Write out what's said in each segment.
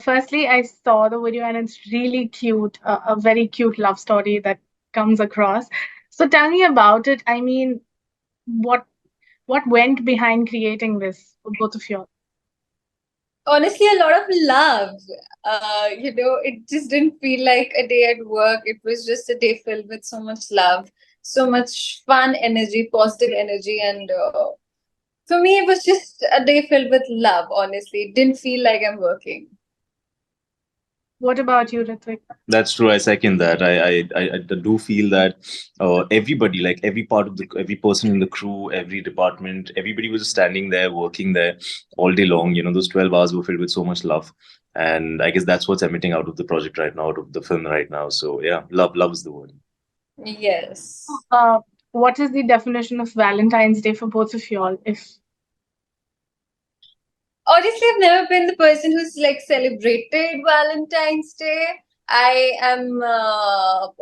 Firstly, I saw the video and it's really cute, a very cute love story that comes across. So tell me about it. I mean, what what went behind creating this for both of you? Honestly, a lot of love. It just didn't feel like a day at work. It was just a day filled with so much love, so much fun energy, positive energy, and for me, it was just a day filled with love. Honestly, it didn't feel like I'm working. What about you, Ritwik? That's true. I second that. I do feel that everybody, like every part of every person in the crew, every department, everybody was standing there, working there all day long. Those 12 hours were filled with so much love. And I guess that's what's emitting out of the project right now, out of the film right now. So yeah, love is the word. Yes. Uh, what is the definition of Valentine's Day for both of you all? If Honestly, I've never been the person who's like celebrated Valentine's Day. I am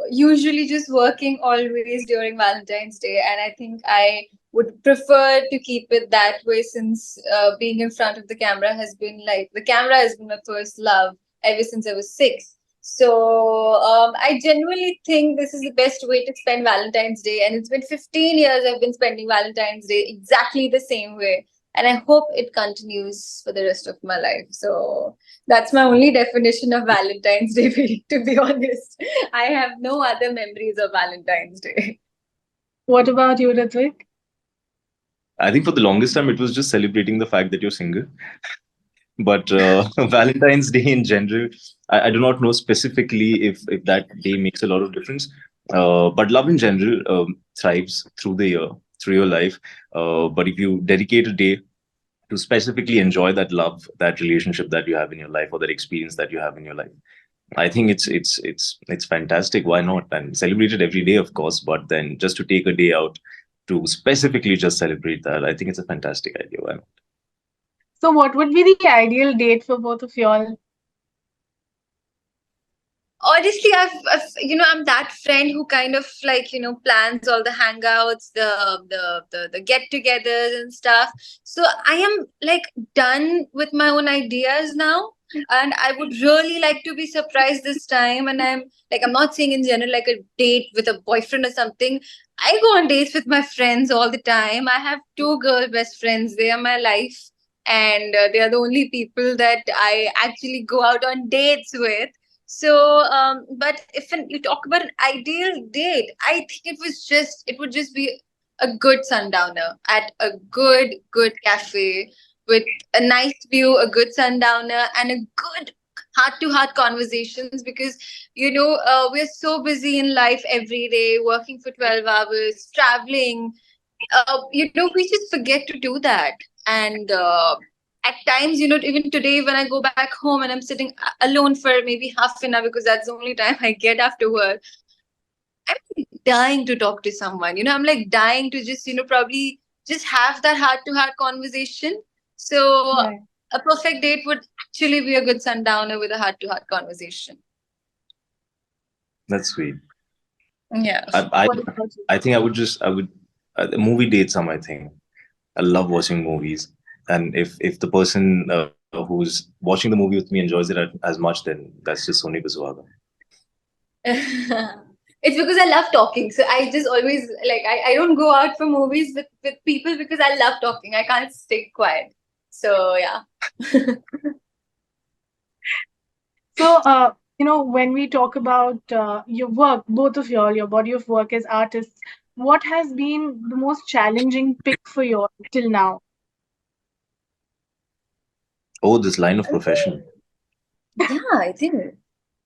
usually just working always during Valentine's Day, and I think I would prefer to keep it that way since being in front of the camera has been like the camera has been my first love ever since I was 6. So I genuinely think this is the best way to spend Valentine's Day, and it's been 15 years I've been spending Valentine's Day exactly the same way, and I hope it continues for the rest of my life. So that's my only definition of Valentine's Day, to be honest. I have no other memories of Valentine's Day. what about you, Ritwik? I think for the longest time, it was just celebrating the fact that you're single. But Valentine's Day in general, I do not know specifically if that day makes a lot of difference. But love in general thrives through the year, through your life. But if you dedicate a day to specifically enjoy that love, that relationship that you have in your life, or that experience that you have in your life, I think it's fantastic. Why not? And celebrate it every day, of course. But then just to take a day out to specifically just celebrate that, I think it's a fantastic idea. Why not? So, what would be the ideal date for both of you all? Honestly, I'm that friend who kind of like plans all the hangouts, the get-togethers and stuff. So I am like done with my own ideas now, and I would really like to be surprised this time. And I'm not saying in general like a date with a boyfriend or something. I go on dates with my friends all the time. I have 2 girl best friends. They are my life, and they are the only people that I actually go out on dates with. So, but if you talk about an ideal date, I think it would just be a good sundowner at a good cafe with a nice view, a good sundowner, and a good heart-to-heart conversations, because we're so busy in life every day, working for 12 hours, traveling. We just forget to do that, and at times, even today when I go back home and I'm sitting alone for maybe half an hour, because that's the only time I get after work, I'm dying to talk to someone. I'm like dying to just probably just have that heart to heart conversation. So Right. a perfect date would actually be a good sundowner with a heart to heart conversation. That's sweet. Yeah. I, I, What about you? I think I would, movie dates are my thing. I love watching movies. And if the person who's watching the movie with me enjoys it as much, then that's just Sony Biswaga. It's because I love talking. So I just always like I don't go out for movies with people because I love talking. I can't stay quiet. So yeah. So, when we talk about your work, both of you all, your body of work as artists, what has been the most challenging pick for you all till now? Oh, this line of profession. Yeah, I think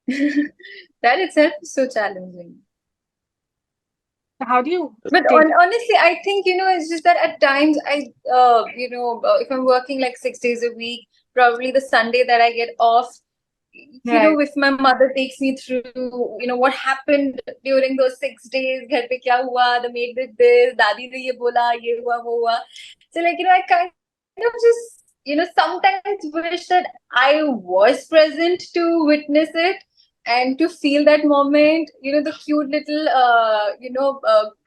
that itself is so challenging. How do you But take? honestly, I think it's just that at times if I'm working like 6 days a week, probably the Sunday that I get off, Right. if my mother takes me through, what happened during those 6 days, घर पे क्या हुआ, the maid did this, दादी ने ये बोला, ये हुआ, वो हुआ. So like, I kind of just, sometimes wish that I was present to witness it and to feel that moment, the cute little,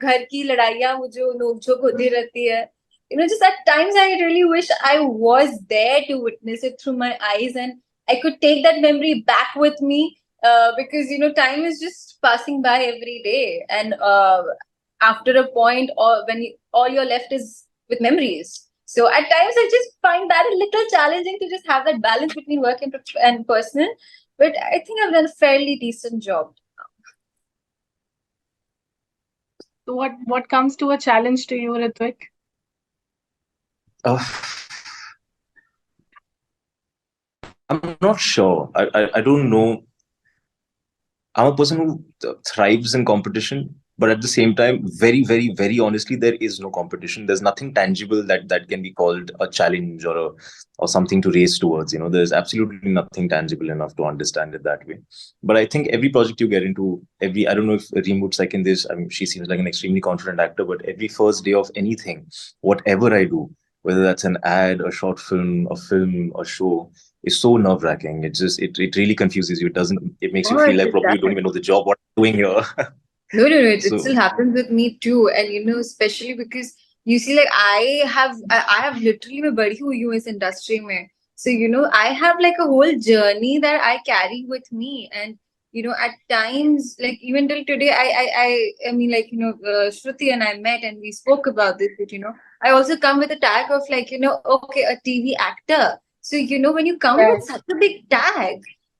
घर की लड़ाइयाँ वो जो नोक-झोंक होती रहती है. Just at times I really wish I was there to witness it through my eyes and I could take that memory back with me, because time is just passing by every day, and after a point, or when all you're left is with memories. So at times I just find that a little challenging to just have that balance between work and personal. But I think I've done a fairly decent job. So what comes to a challenge to you, Ritwik? Uh, I'm not sure. I don't know. I'm a person who thrives in competition, but at the same time, very, very, very honestly, there is no competition. There's nothing tangible that can be called a challenge or something to race towards. There's absolutely nothing tangible enough to understand it that way. But I think every project you get into, I don't know if Reem would second this. I mean, she seems like an extremely confident actor, but every first day of anything, whatever I do, whether that's an ad, a short film, a film, a show, is so nerve wracking. It really confuses you. It makes you Oh, feel like it probably you don't does. even know the job what I'm doing here. No, no, no. It So still happens with me too, and especially because you see, like I have literally मैं बड़ी हुई हूँ इस industry में, so I have like a whole journey that I carry with me, and at times, like even till today, I mean, like Shruti and I met and we spoke about this, but I also come with a tag of like okay, a TV actor. So when you come with Right. such a big tag,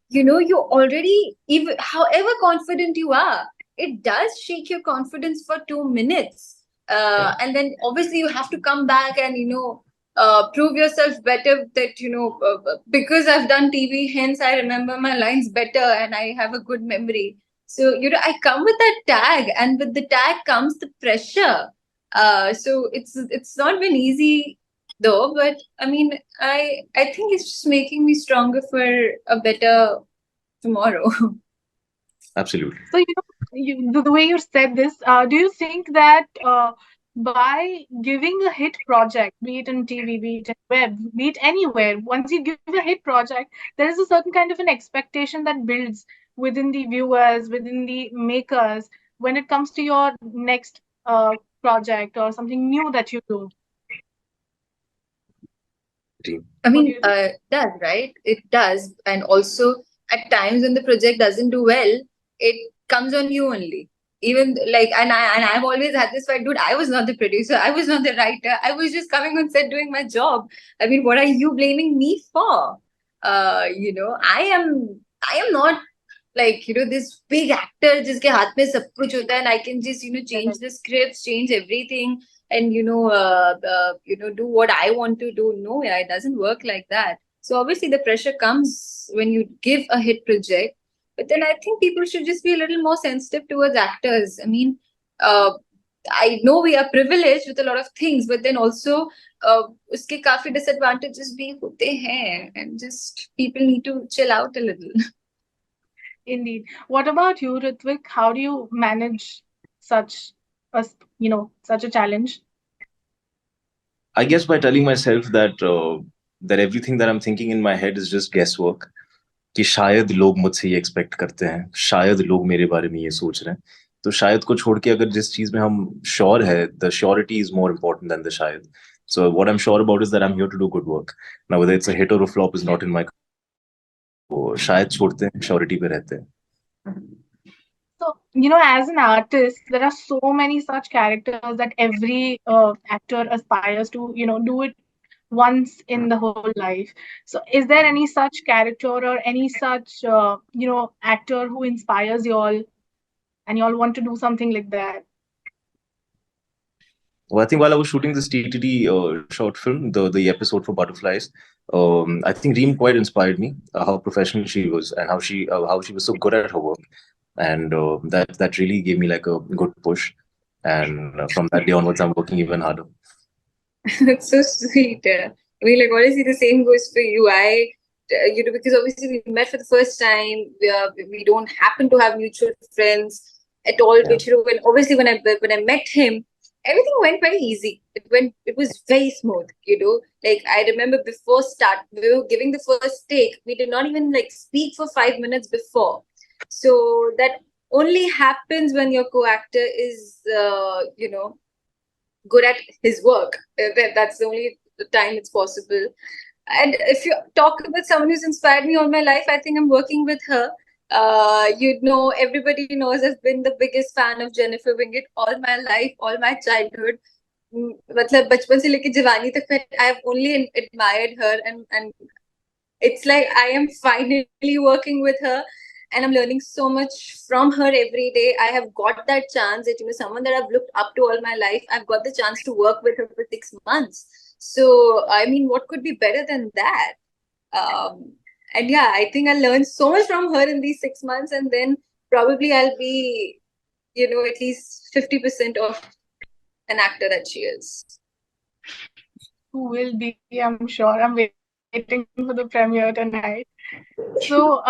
you already, even however confident you are, it does shake your confidence for 2 minutes. yeah, And then obviously you have to come back and prove yourself better, that because I've done TV, hence I remember my lines better and I have a good memory. So I come with that tag, and with the tag comes the pressure. So it's not been easy though, but I mean, I think it's just making me stronger for a better tomorrow. absolutely. So, the way you said this, do you think that by giving a hit project, be it in TV, be it in web, be it anywhere, once you give a hit project, there is a certain kind of an expectation that builds within the viewers, within the makers, when it comes to your next project or something new that you do? I What do mean, you think? it does, right? It does. And also, at times when the project doesn't do well, it comes on you only. Even like, and I've always had this fight, dude. I was not the producer. I was not the writer. I was just coming on set doing my job. I mean, what are you blaming me for? I am not like this big actor जिसके हाथ में सब कुछ होता है, and I can just change the scripts, change everything, and do what I want to do. No, yeah, it doesn't work like that. So obviously the pressure comes when you give a hit project, but then I think people should just be a little more sensitive towards actors. I mean, uh, I know we are privileged with a lot of things, but then also उसके काफी disadvantages भी होते हैं, and just people need to chill out a little. Indeed. What about you, Ritwik? How do you manage such such a challenge? I guess by telling myself that everything that I'm thinking in my head is just guesswork. कि शायद लोग मुझसे ये expect करते हैं, शायद लोग मेरे बारे में ये सोच रहे हैं, तो शायद को छोड़ के अगर जिस चीज में हम श्योर है, the surety is more important then the शायद. So what I'm sure about is that I'm here to do good work. Now whether it's a hit or a flop is not in my control. शायद छोड़ते हैं, surety पे रहते हैं. So, as an artist, there are so many such characters that every actor aspires to, do it once in the whole life. So, is there any such character or any such, actor who inspires you all and you all want to do something like that? Well, I think while I was shooting this TTD short film, the episode for Butterflies, I think Reem quite inspired me. How professional she was and how she was so good at her work, and that really gave me like a good push. And from that day onwards, I'm working even harder. That's so sweet. I mean, like, honestly, the same goes for you. Because obviously we met for the first time. We don't happen to have mutual friends at all. Yeah. But when I met him, everything went very easy. It was very smooth. Like I remember before we were giving the first take. We did not even like speak for 5 minutes before. So that only happens when your co-actor is, good at his work. That's the only time it's possible. And if you talk about someone who's inspired me all my life, I think I'm working with her. Everybody knows I've been the biggest fan of Jennifer Winget all my life, all my childhood. मतलब बचपन से लेके जवानी तक I have only admired her, and it's like I am finally working with her, and I'm learning so much from her every day. I have got that chance that someone that I've looked up to all my life, I've got the chance to work with her for 6 months. So I mean, what could be better than that? And yeah, I think I learned so much from her in these 6 months, and then probably I'll be, at least 50% of an actor that she is. Who will be, I'm sure. I'm waiting for the premiere tonight. So,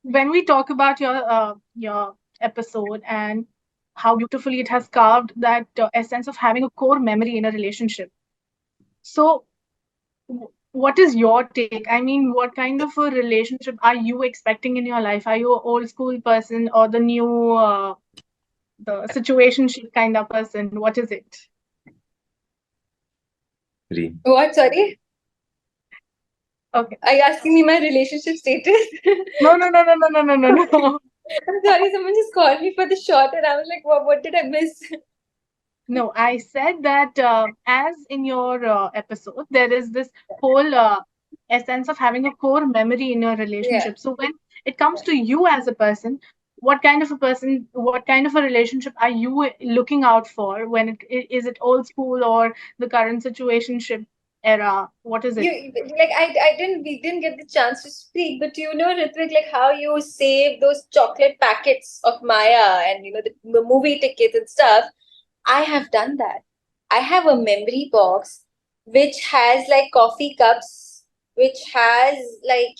when we talk about your episode and how beautifully it has carved that essence of having a core memory in a relationship. So, what is your take? I mean, what kind of a relationship are you expecting in your life? Are you an old school person or the new, the situationship kind of person? What is it? Reem. What? Sorry? Okay. Are you asking me my relationship status? No, no, no, no, no, no, no, no, no. I'm sorry, someone just called me for the shot, and I was like, what did I miss? No, I said that as in your episode, there is this whole essence of having a core memory in your Yeah. relationship. So when it comes to you as a person, what kind of a person, what kind of a relationship are you looking out for? When is it old school or the current situationship era? What is it? I didn't we didn't get the chance to speak, but Ritwik, like how you save those chocolate packets of Maya and the movie tickets and stuff. I have done that. I have a memory box which has like coffee cups, which has like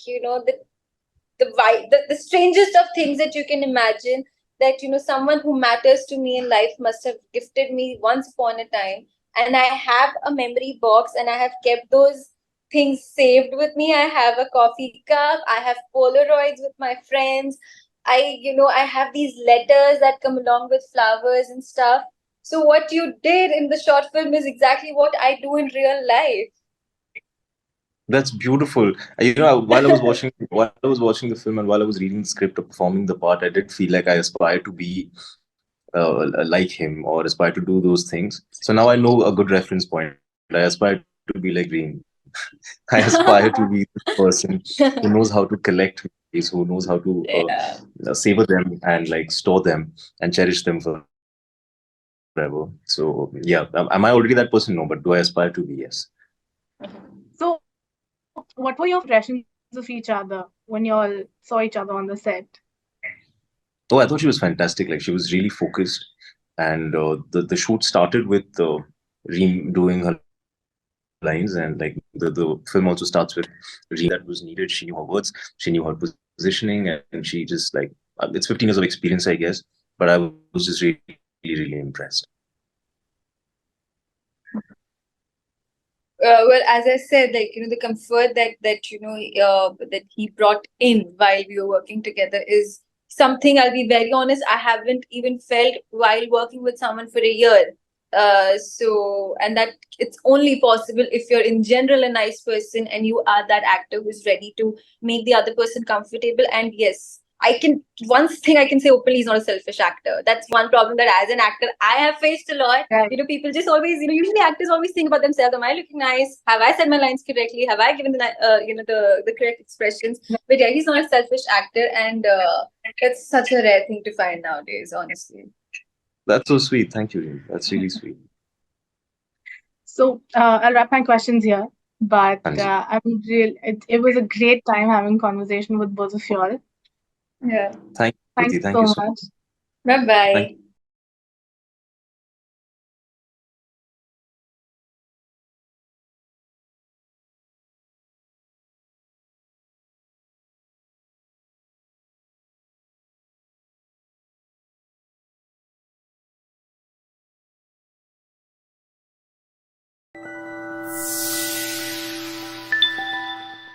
the strangest of things that you can imagine, that someone who matters to me in life must have gifted me once upon a time, and I have a memory box and I have kept those things saved with me. I have a coffee cup, I have polaroids with my friends, I have these letters that come along with flowers and stuff. So what you did in the short film is exactly what I do in real life. That's beautiful. While I was watching the film and while I was reading the script or performing the part, I did feel like I aspired to be like him or aspire to do those things. So now I know a good reference point. I aspire to be like Reem. I aspire to be the person who knows how to collect memories, who knows how to Yeah. savor them and like store them and cherish them forever. So yeah, am I already that person? No, but do I aspire to be? Yes. So, what were your first impressions of each other when you all saw each other on the set? Oh, I thought she was fantastic. Like she was really focused, and the shoot started with Reem doing her lines, and like the film also starts with Reem saying that was needed. She knew her words, she knew her positioning, and she just like it's 15 years of experience, I guess. But I was just really really impressed. Well, as I said, like the comfort that he brought in while we were working together is something, I'll be very honest, I haven't even felt while working with someone for a year. And that it's only possible if you're in general a nice person and you are that actor who's ready to make the other person comfortable. And yes, one thing I can say openly, he's not a selfish actor. That's one problem that as an actor I have faced a lot. Right. People just always, usually actors always think about themselves. Am I looking nice? Have I said my lines correctly? Have I given the correct expressions? But yeah, he's not a selfish actor, and it's such a rare thing to find nowadays, honestly. That's so sweet. Thank you, Reem. That's really sweet. So I'll wrap my questions here. But Hanji. it was a great time having conversation with both of you all. Yeah. Thank you, Thank Jyoti. you Thank you so so much. Bye much. bye.